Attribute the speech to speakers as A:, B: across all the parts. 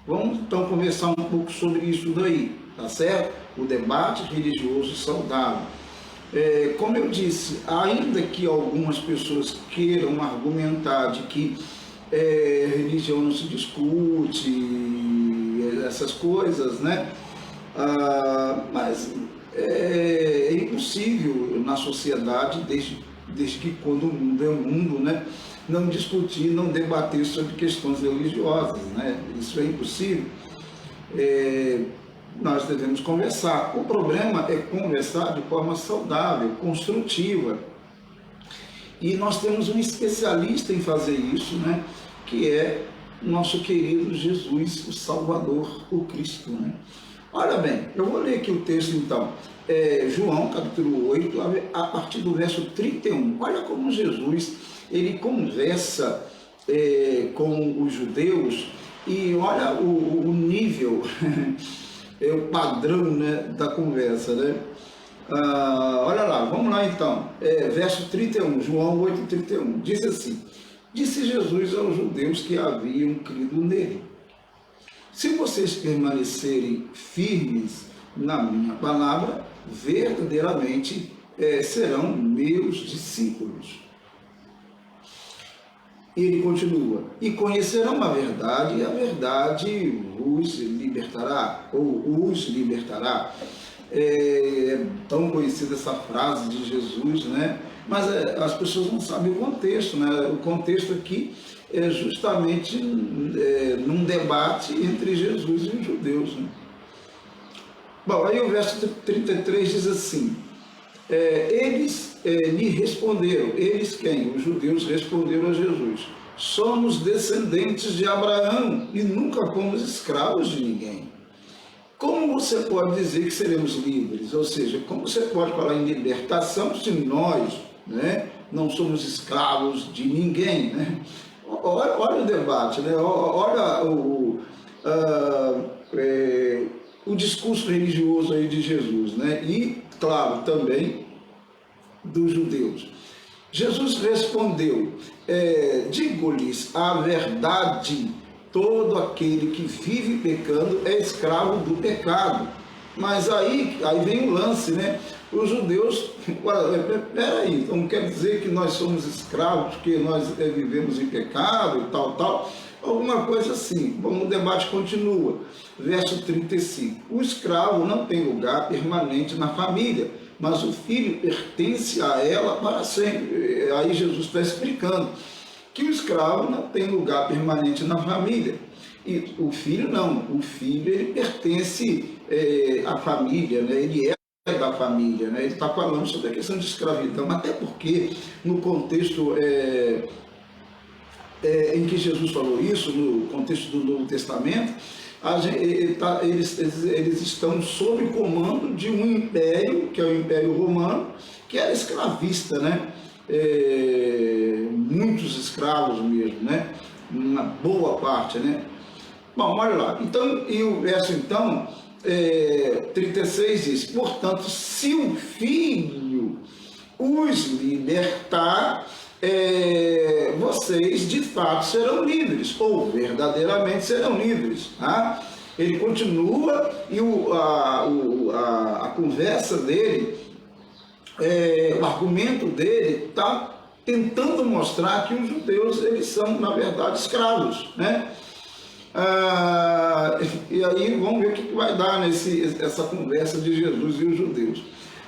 A: Vamos então conversar um pouco sobre isso daí, tá certo? O debate religioso saudável. Como eu disse, ainda que algumas pessoas queiram argumentar de que religião não se discute, essas coisas, né? Mas é impossível na sociedade, desde que quando o mundo é o mundo, né? Não discutir, não debater sobre questões religiosas, né? Isso é impossível. Nós devemos conversar. O problema é conversar de forma saudável, construtiva. E nós temos um especialista em fazer isso, né? Que é nosso querido Jesus, o Salvador, o Cristo, né? Olha bem, eu vou ler aqui o texto então. João, capítulo 8, a partir do verso 31. Olha como Jesus, ele conversa com os judeus e olha o nível, o padrão, né, da conversa, né? Olha lá, vamos lá então. Verso 31, João 8, 31. Diz assim: Disse Jesus aos judeus que haviam crido nele: Se vocês permanecerem firmes na minha palavra, verdadeiramente serão meus discípulos. E ele continua: E conhecerão a verdade, e a verdade vos libertará, ou os libertará. É tão conhecida essa frase de Jesus, né? Mas as pessoas não sabem o contexto, né? O contexto aqui é justamente num debate entre Jesus e os judeus, né? Bom, aí o verso 33 diz assim: eles lhe responderam, eles quem? Os judeus responderam a Jesus: somos descendentes de Abraão e nunca fomos escravos de ninguém. Como você pode dizer que seremos livres? Ou seja, como você pode falar em libertação se nós, né, não somos escravos de ninguém, né? Olha o debate, né? Olha o discurso religioso aí de Jesus, né? E, claro, também dos judeus. Jesus respondeu: digo-lhes a verdade, todo aquele que vive pecando é escravo do pecado. Mas aí vem o lance, né? Os judeus, peraí, então quer dizer que nós somos escravos porque nós vivemos em pecado e tal, alguma coisa assim. Bom, o debate continua. Verso 35. O escravo não tem lugar permanente na família, mas o filho pertence a ela para sempre. Aí Jesus está explicando que o escravo não tem lugar permanente na família. E o filho não, o filho ele pertence à família, né? Ele é da família, né? Ele está falando sobre a questão de escravidão, até porque no contexto em que Jesus falou isso, no contexto do Novo Testamento, eles estão sob comando de um império, que é o Império Romano, que era escravista, né? Muitos escravos mesmo, né? Uma boa parte, né? Bom, olha lá. Então, e o verso 36 diz: portanto, se o Filho os libertar, vocês de fato serão livres, ou verdadeiramente serão livres. Tá? Ele continua e a conversa dele, o argumento dele está tentando mostrar que os judeus eles são, na verdade, escravos, né? E aí vamos ver o que vai dar essa conversa de Jesus e os judeus.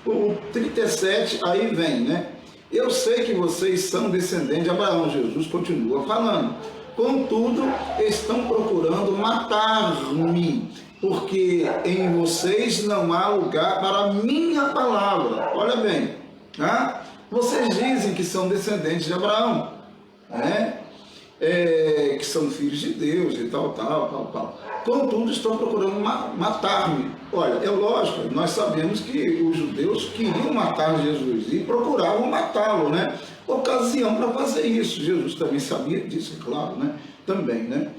A: O 37 aí vem, né? Eu sei que vocês são descendentes de Abraão. Jesus continua falando: contudo, estão procurando matar-me, porque em vocês não há lugar para a minha palavra. Olha bem, tá? Vocês dizem que são descendentes de Abraão, né? Que são filhos de Deus e tal. Contudo, estão procurando matar-me. Olha, é lógico, nós sabemos que os judeus queriam matar Jesus e procuravam matá-lo, né? Ocasião para fazer isso. Jesus também sabia disso, claro, né? Também, né?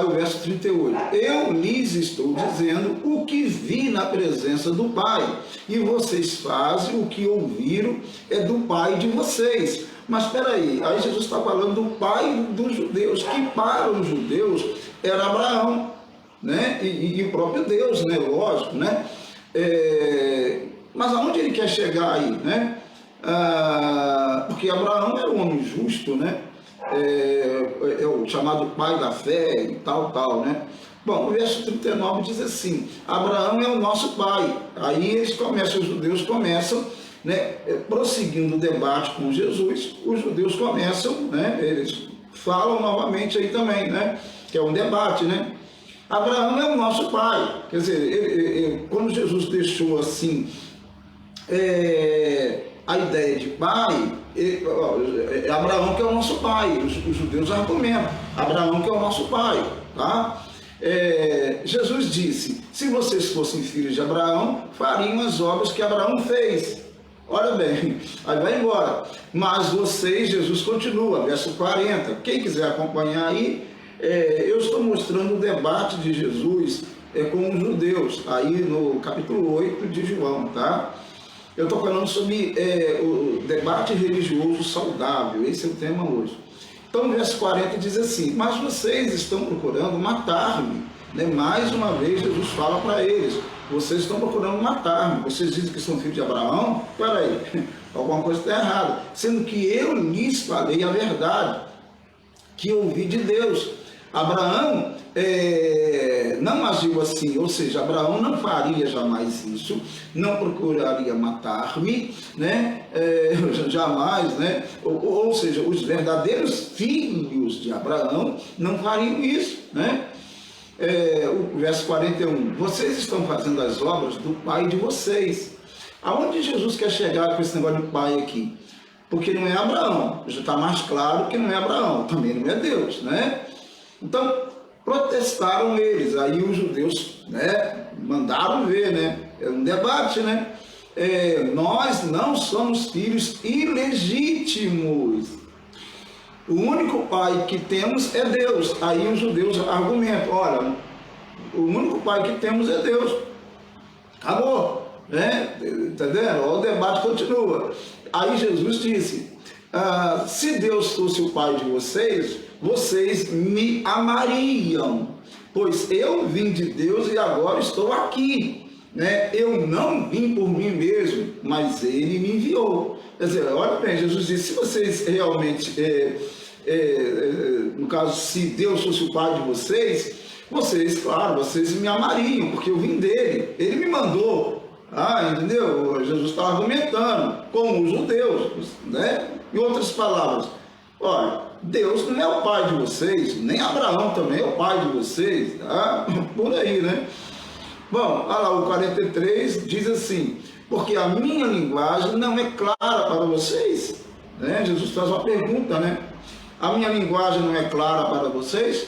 A: O verso 38, eu lhes estou dizendo o que vi na presença do Pai, e vocês fazem o que ouviram do Pai de vocês, Mas espera aí Jesus está falando do pai dos judeus, que para os judeus era Abraão, né? E o próprio Deus, né? Lógico, né? Mas aonde ele quer chegar aí, né? Porque Abraão era um homem justo, né? É o chamado pai da fé e tal, né? Bom, o verso 39 diz assim: Abraão é o nosso pai. Aí eles começam, os judeus começam, né, prosseguindo o debate com Jesus, os judeus começam, né, eles falam novamente aí também, né, que é um debate, né? Abraão é o nosso pai. Quer dizer, quando Jesus deixou assim a ideia de pai, Abraão que é o nosso pai, os judeus argumentam, Abraão que é o nosso pai, tá? Jesus disse: se vocês fossem filhos de Abraão, fariam as obras que Abraão fez. Olha bem, aí vai embora. Mas vocês, Jesus continua, verso 40. Quem quiser acompanhar aí, eu estou mostrando o debate de Jesus com os judeus, aí no capítulo 8 de João, tá? Eu estou falando sobre o debate religioso saudável, esse é o tema hoje. Então, no verso 40 diz assim: mas vocês estão procurando matar-me. Né? Mais uma vez, Jesus fala para eles: vocês estão procurando matar-me. Vocês dizem que são filhos de Abraão? Espera aí, alguma coisa está errada. Sendo que eu lhes falei a verdade, que ouvi de Deus. Abraão não agiu assim, ou seja, Abraão não faria jamais isso, não procuraria matar-me, né? Jamais, né? Ou seja, os verdadeiros filhos de Abraão não fariam isso, né? O verso 41, vocês estão fazendo as obras do pai de vocês. Aonde Jesus quer chegar com esse negócio de pai aqui? Porque não é Abraão, já está mais claro que não é Abraão, também não é Deus, né? Então, protestaram eles, aí os judeus, né, mandaram ver, né, é um debate, né, nós não somos filhos ilegítimos, o único pai que temos é Deus. Aí os judeus argumentam: olha, o único pai que temos é Deus, acabou, né, entendeu? O debate continua. Aí Jesus disse: se Deus fosse o pai de vocês, vocês me amariam, pois eu vim de Deus e agora estou aqui, né? Eu não vim por mim mesmo, mas Ele me enviou. Quer dizer, olha bem, Jesus disse: se vocês realmente, no caso, se Deus fosse o pai de vocês, claro, vocês me amariam, porque eu vim dele, Ele me mandou. Entendeu? Jesus está argumentando com os judeus, né? Em outras palavras, olha, Deus não é o pai de vocês, nem Abraão também é o pai de vocês, tá? Por aí, né? Bom, olha lá, o 43 diz assim: porque a minha linguagem não é clara para vocês, né? Jesus faz uma pergunta, né? A minha linguagem não é clara para vocês,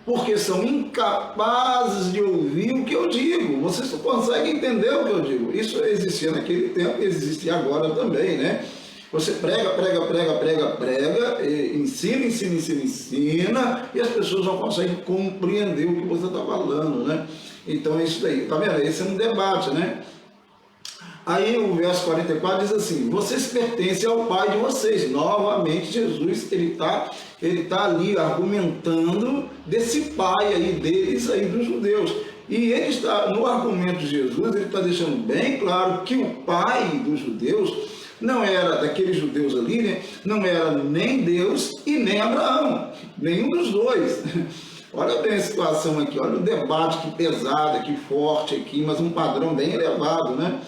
A: porque são incapazes de ouvir o que eu digo. Vocês não conseguem entender o que eu digo. Isso existia naquele tempo, existe agora também, né? Você prega, ensina, e as pessoas não conseguem compreender o que você está falando, né? Então é isso daí, tá vendo? Esse é um debate, né? Aí o verso 44 diz assim: vocês pertencem ao pai de vocês. Novamente Jesus, ele tá ali argumentando desse pai aí deles, aí dos judeus. E ele está, no argumento de Jesus, ele está deixando bem claro que o pai dos judeus não era, daqueles judeus ali, né? Não era nem Deus e nem Abraão, nenhum dos dois. Olha bem a situação aqui, olha o debate, que pesado, que forte aqui, mas um padrão bem elevado, né?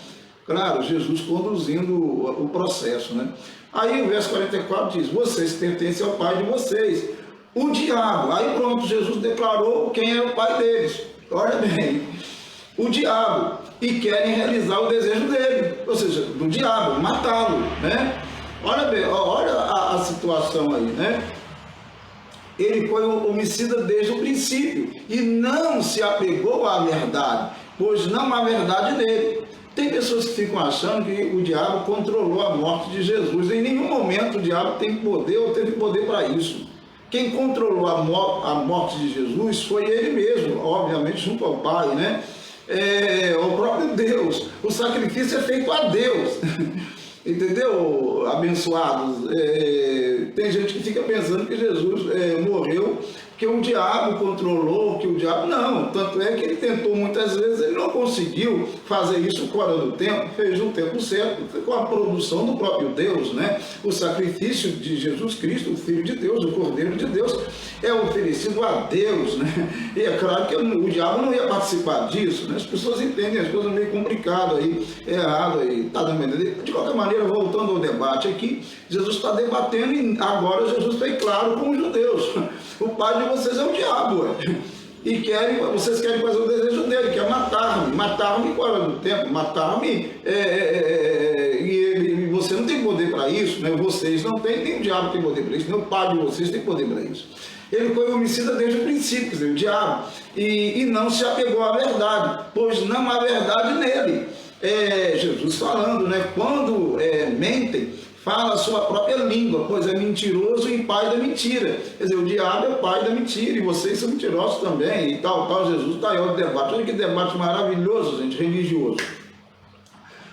A: Claro, Jesus conduzindo o processo, né? Aí o verso 44 diz: vocês pertencem ao pai de vocês, o diabo. Aí pronto, Jesus declarou quem era o pai deles. Olha bem, o diabo. E querem realizar o desejo dele, ou seja, do diabo, matá-lo, né? Olha bem, olha a situação aí, né? Ele foi um homicida desde o princípio e não se apegou à verdade, pois não há verdade nele. Tem pessoas que ficam achando que o diabo controlou a morte de Jesus. Em nenhum momento o diabo tem poder ou teve poder para isso. Quem controlou a morte de Jesus foi ele mesmo, obviamente junto ao Pai, né? O próprio Deus. O sacrifício é feito a Deus. entendeu, abençoados? Tem gente que fica pensando que Jesus morreu que o diabo controlou, que o diabo... Não, tanto é que ele tentou muitas vezes, ele não conseguiu fazer isso fora do tempo, fez no tempo certo, com a produção do próprio Deus, né? O sacrifício de Jesus Cristo, o Filho de Deus, o Cordeiro de Deus, é oferecido a Deus, né? E é claro que o diabo não ia participar disso, né? As pessoas entendem as coisas meio complicadas aí, errado aí, tá dando entender? De qualquer maneira, voltando ao debate aqui, Jesus está debatendo e agora Jesus foi claro com os judeus. O pai de vocês é o diabo, e vocês querem fazer o desejo dele, que é matar-me fora do tempo, matar-me, e você não tem poder para isso, né? Vocês não têm, nem o diabo tem poder para isso, nem o pai de vocês tem poder para isso. Ele foi homicida desde o princípio, quer dizer, o diabo, e não se apegou à verdade, pois não há verdade nele. Jesus falando, né? Quando mentem, fala a sua própria língua, pois é mentiroso e pai da mentira. Quer dizer, o diabo é pai da mentira, e vocês são mentirosos também, e tal. Jesus está aí, outro debate. Olha que debate maravilhoso, gente, religioso.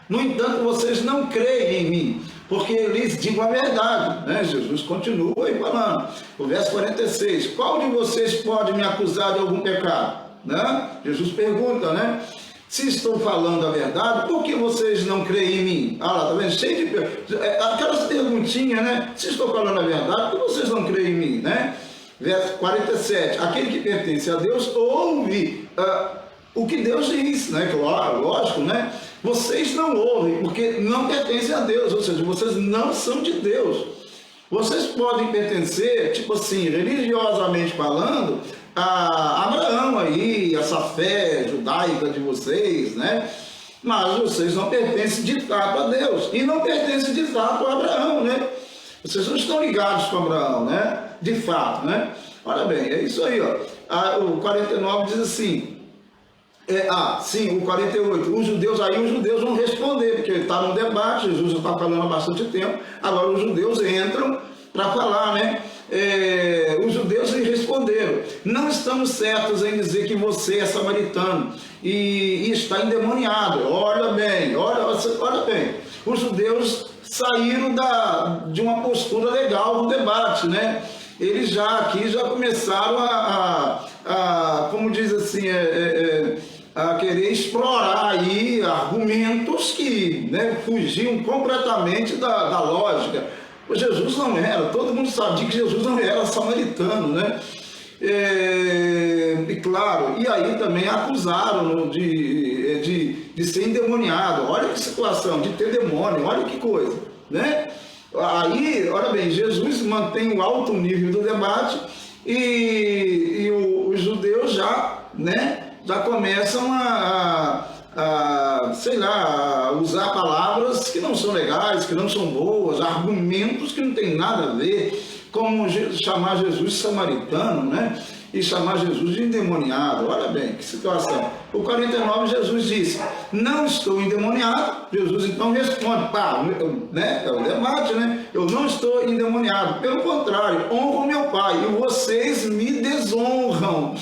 A: No entanto, vocês não creem em mim, porque lhes digo a verdade, né? Jesus continua aí falando. O verso 46, qual de vocês pode me acusar de algum pecado? Né? Jesus pergunta, né? Se estou falando a verdade, por que vocês não creem em mim? Ah lá, tá vendo? Cheio de aquelas perguntinhas, né? Se estou falando a verdade, por que vocês não creem em mim, né? Verso 47, aquele que pertence a Deus ouve o que Deus diz, né? Claro, lógico, né? Vocês não ouvem, porque não pertencem a Deus, ou seja, vocês não são de Deus. Vocês podem pertencer, tipo assim, religiosamente falando, a Abraão aí, essa fé judaica de vocês, né? Mas vocês não pertencem de fato a Deus, e não pertencem de fato a Abraão, né? Vocês não estão ligados com Abraão, né? De fato, né? Olha bem, é isso aí, ó. O 49 diz assim, sim, o 48, os judeus vão responder, porque está no debate, Jesus já está falando há bastante tempo, agora os judeus entram para falar, né? Os judeus lhe responderam, não estamos certos em dizer que você é samaritano e está endemoniado. Olha bem, os judeus saíram de uma postura legal no debate, né? Eles já começaram como diz assim, a querer explorar aí argumentos que, né, fugiam completamente da lógica. Jesus não era, todo mundo sabia que Jesus não era samaritano, né? E claro, e aí também acusaram de ser endemoniado. Olha que situação, de ter demônio, olha que coisa, né? Aí, olha bem, Jesus mantém o alto nível do debate e os judeus já começam sei lá, usar palavras que não são legais, que não são boas, argumentos que não tem nada a ver, como chamar Jesus samaritano, né? E chamar Jesus de endemoniado. Olha bem, que situação. O 49, Jesus disse, não estou endemoniado. Jesus então responde, né? É o debate, né? Eu não estou endemoniado, pelo contrário, honro meu Pai, e vocês me desonram.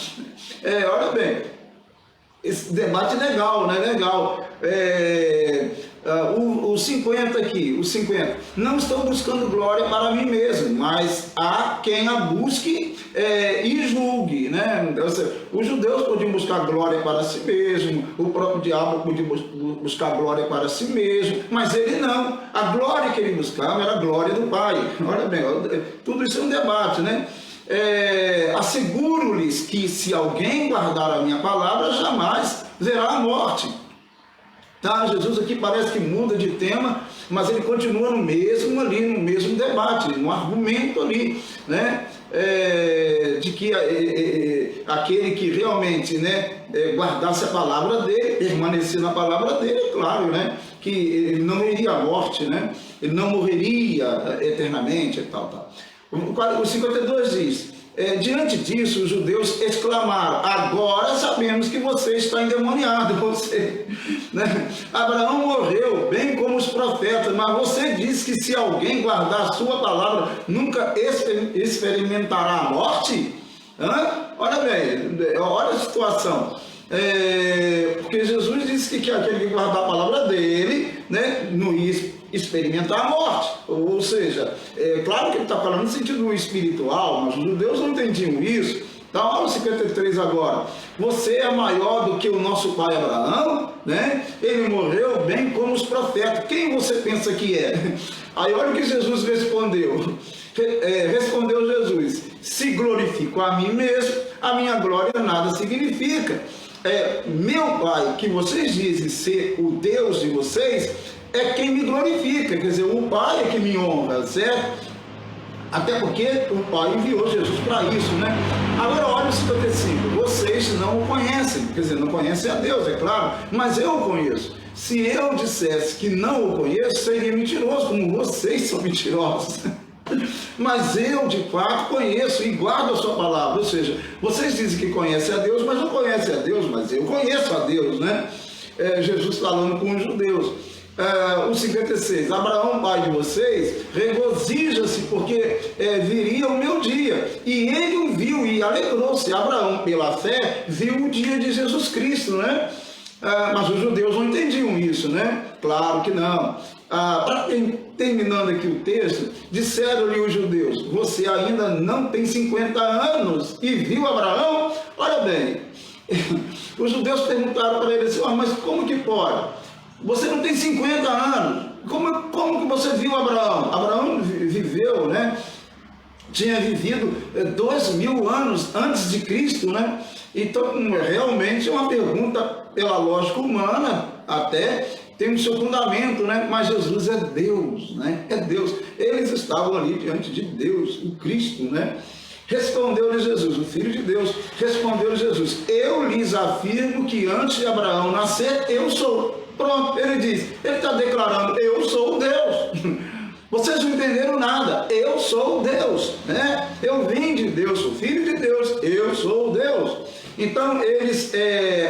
A: Olha bem, esse debate é legal, né? Legal. O 50 aqui, o 50. Não estou buscando glória para mim mesmo, mas há quem a busque e julgue, né? Os judeus podiam buscar glória para si mesmo, o próprio diabo podia buscar glória para si mesmo, mas ele não. A glória que ele buscava era a glória do Pai. Olha bem, tudo isso é um debate, né? Asseguro-lhes que se alguém guardar a minha palavra, jamais verá a morte. Tá? Jesus aqui parece que muda de tema, mas ele continua no mesmo debate, no argumento ali, né? De que aquele que realmente, né, guardasse a palavra dele, permanecer na palavra dele, é claro, né, que ele não iria à morte, né? Ele não morreria eternamente e tal. O 52 diz, diante disso os judeus exclamaram, agora sabemos que você está endemoniado, né? Abraão morreu, bem como os profetas, mas você diz que se alguém guardar a sua palavra, nunca experimentará a morte? Olha bem, olha a situação. Porque Jesus disse que aquele que guardar a palavra dele, né, não ia experimentar a morte. Ou seja, claro que ele está falando no sentido espiritual, mas os judeus não entendiam isso. Então, olha o 53 agora. Você é maior do que o nosso pai Abraão, né? Ele morreu bem como os profetas. Quem você pensa que é? Aí olha o que Jesus respondeu. Respondeu Jesus: se glorifico a mim mesmo, a minha glória nada significa. Meu Pai, que vocês dizem ser o Deus de vocês, é quem me glorifica. Quer dizer, o Pai é que me honra, certo? Até porque o Pai enviou Jesus para isso, né? Agora olha o 55. Vocês não o conhecem, quer dizer, não conhecem a Deus, é claro, mas eu o conheço. Se eu dissesse que não o conheço, seria mentiroso, como vocês são mentirosos. Mas eu, de fato, conheço e guardo a sua palavra. Ou seja, vocês dizem que conhecem a Deus, mas não conhecem a Deus, mas eu conheço a Deus, né? Jesus falando com os judeus. O 56, Abraão, pai de vocês, regozija-se porque viria o meu dia, e ele o viu e alegrou-se. Abraão, pela fé, viu o dia de Jesus Cristo, né? Mas os judeus não entendiam isso, né? Claro que não. Terminando aqui o texto, disseram-lhe os judeus: você ainda não tem 50 anos e viu Abraão? Olha bem, os judeus perguntaram para ele assim: mas como que pode? Você não tem 50 anos, como que você viu Abraão? Abraão viveu, né? Tinha vivido 2000 anos antes de Cristo, né? Então, realmente é uma pergunta pela lógica humana, até tem o seu fundamento, né? Mas Jesus é Deus, né? É Deus. Eles estavam ali diante de Deus, o Cristo, né? Respondeu-lhe Jesus, o Filho de Deus, respondeu-lhe Jesus: eu lhes afirmo que antes de Abraão nascer, eu sou. Pronto, ele diz, ele está declarando: eu sou Deus. Vocês não entenderam nada, eu sou Deus, né? Eu vim de Deus, sou filho de Deus, eu sou Deus. Então eles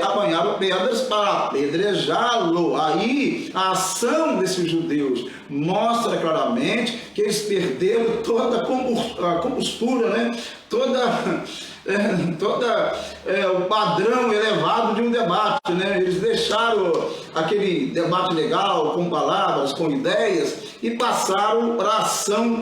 A: apanharam pedras para apedrejá-lo. Aí a ação desses judeus mostra claramente que eles perderam toda a compostura, né? O padrão elevado de um debate, né? Eles deixaram aquele debate legal, com palavras, com ideias, e passaram para a ação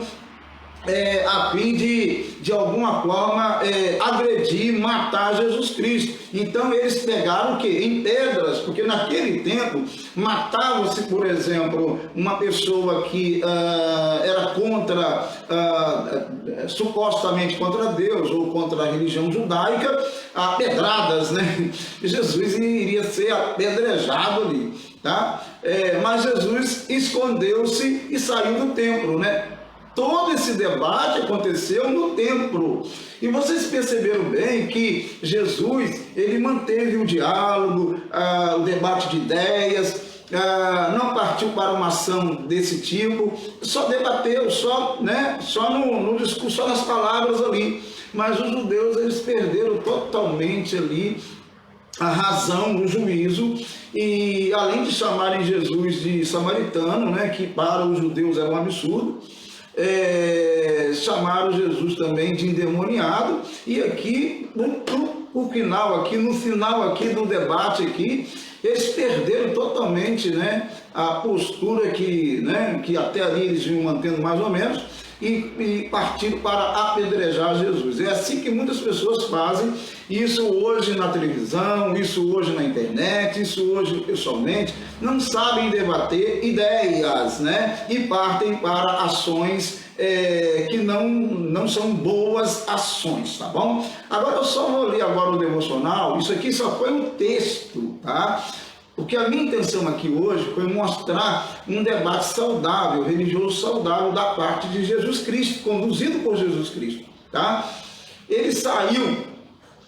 A: a fim de alguma forma agredir, matar Jesus Cristo. Então eles pegaram o quê? Em pedras, porque naquele tempo matava-se, por exemplo, uma pessoa que era contra, supostamente contra Deus ou contra a religião judaica, a pedradas, né? Jesus iria ser apedrejado ali, tá? Mas Jesus escondeu-se e saiu do templo, né? Todo esse debate aconteceu no templo. E vocês perceberam bem que Jesus, ele manteve o diálogo, o debate de ideias, não partiu para uma ação desse tipo, só debateu, só no discurso, só nas palavras ali. Mas os judeus, eles perderam totalmente ali a razão do juízo, e além de chamarem Jesus de samaritano, né, que para os judeus era um absurdo, chamaram Jesus também de endemoniado. E aqui no final aqui do debate aqui, eles perderam totalmente, né, a postura que até ali eles vinham mantendo mais ou menos, e partiram para apedrejar Jesus. É assim que muitas pessoas fazem isso hoje na televisão, isso hoje na internet, isso hoje pessoalmente, não sabem debater ideias, né? E partem para ações que não são boas ações, tá bom? Agora eu só vou ler agora o devocional. Isso aqui só foi um texto, tá? Porque a minha intenção aqui hoje foi mostrar um debate saudável, religioso saudável da parte de Jesus Cristo, conduzido por Jesus Cristo, tá? Ele saiu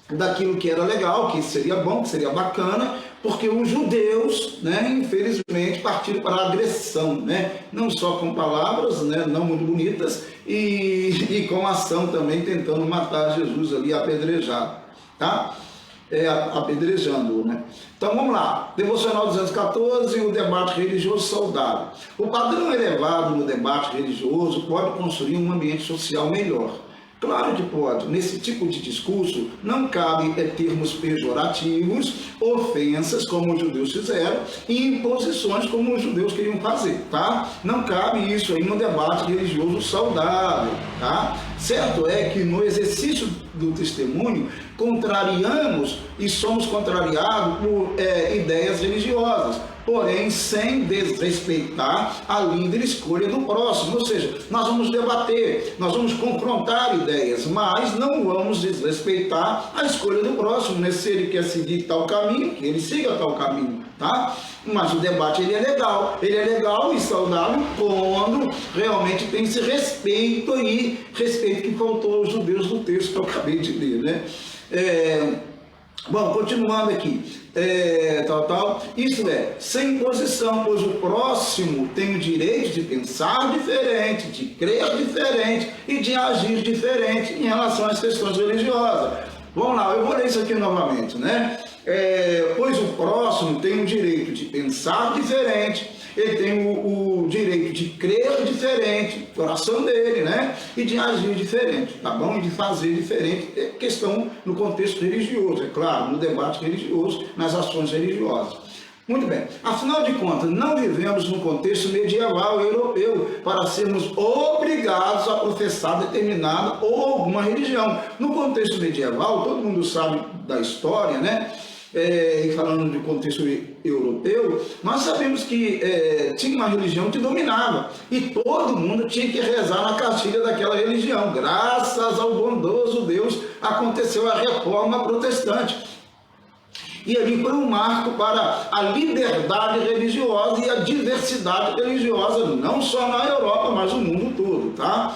A: daquilo que era legal, que seria bom, que seria bacana, porque os judeus, né, infelizmente, partiram para a agressão, né? Não só com palavras, né, não muito bonitas, e com ação também, tentando matar Jesus ali apedrejado, tá? Apedrejando-o, né? Então vamos lá, devocional 214, o debate religioso saudável. O padrão elevado no debate religioso pode construir um ambiente social melhor. Claro que pode. Nesse tipo de discurso não cabe termos pejorativos, ofensas, como os judeus fizeram, e imposições, como os judeus queriam fazer, tá? Não cabe isso aí no debate religioso saudável, tá? Certo é que no exercício do testemunho, contrariamos e somos contrariados por ideias religiosas, porém sem desrespeitar a livre escolha do próximo. Ou seja, nós vamos debater, nós vamos confrontar ideias, mas não vamos desrespeitar a escolha do próximo, né? Se ele quer seguir tal caminho, que ele siga tal caminho, tá? Mas o debate ele é legal e saudável quando realmente tem esse respeito aí, respeito que faltou aos judeus do texto que eu acabei de ler, né? Bom, continuando aqui, isto é, sem imposição, pois o próximo tem o direito de pensar diferente, de crer diferente e de agir diferente em relação às questões religiosas. Vamos lá, eu vou ler isso aqui novamente, né? Pois o próximo tem o direito de pensar diferente, ele tem o direito de crer diferente, coração dele, né? E de agir diferente, tá bom? E de fazer diferente, questão no contexto religioso, é claro, no debate religioso, nas ações religiosas. Muito bem, afinal de contas, não vivemos num contexto medieval europeu para sermos obrigados a professar determinada ou alguma religião. No contexto medieval, todo mundo sabe da história, né? E falando de contexto europeu, nós sabemos que tinha uma religião que dominava e todo mundo tinha que rezar na cartilha daquela religião. Graças ao bondoso Deus aconteceu a reforma protestante. E ali foi um marco para a liberdade religiosa e a diversidade religiosa, não só na Europa, mas no mundo todo, tá?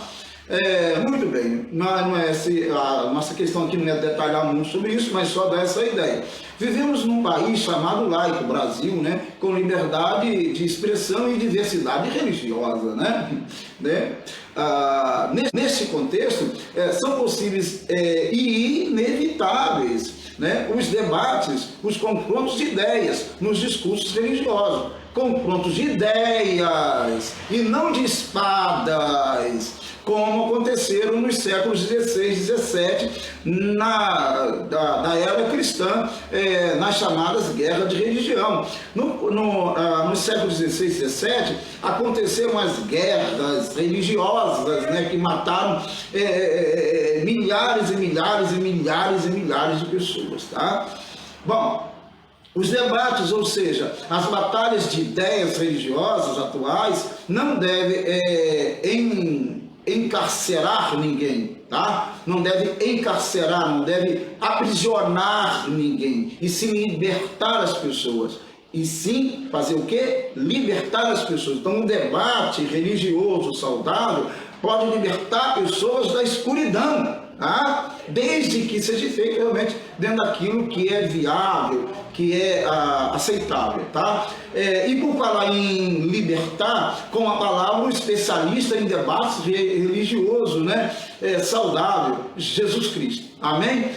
A: Muito bem, a nossa questão aqui não é detalhar muito sobre isso, mas só dar essa ideia. Vivemos num país chamado laico, Brasil, né, com liberdade de expressão e diversidade religiosa, né? Nesse contexto, são possíveis e inevitáveis, né, os debates, os confrontos de ideias nos discursos religiosos. Confrontos de ideias e não de espadas, como aconteceram nos séculos XVI e XVII, da era cristã, nas chamadas guerras de religião. Nos séculos XVI e XVII, aconteceram as guerras religiosas, né, que mataram milhares e milhares e milhares e milhares de pessoas. Tá? Bom, os debates, ou seja, as batalhas de ideias religiosas atuais, não devem encarcerar ninguém, tá? Não deve encarcerar, não deve aprisionar ninguém, e sim libertar as pessoas. E sim fazer o quê? Libertar as pessoas. Então, um debate religioso saudável pode libertar pessoas da escuridão, tá? Desde que seja feito realmente dentro daquilo que é viável, que é aceitável, tá? E por falar em libertar, com a palavra o especialista em debates religiosos, né? Saudável, Jesus Cristo. Amém?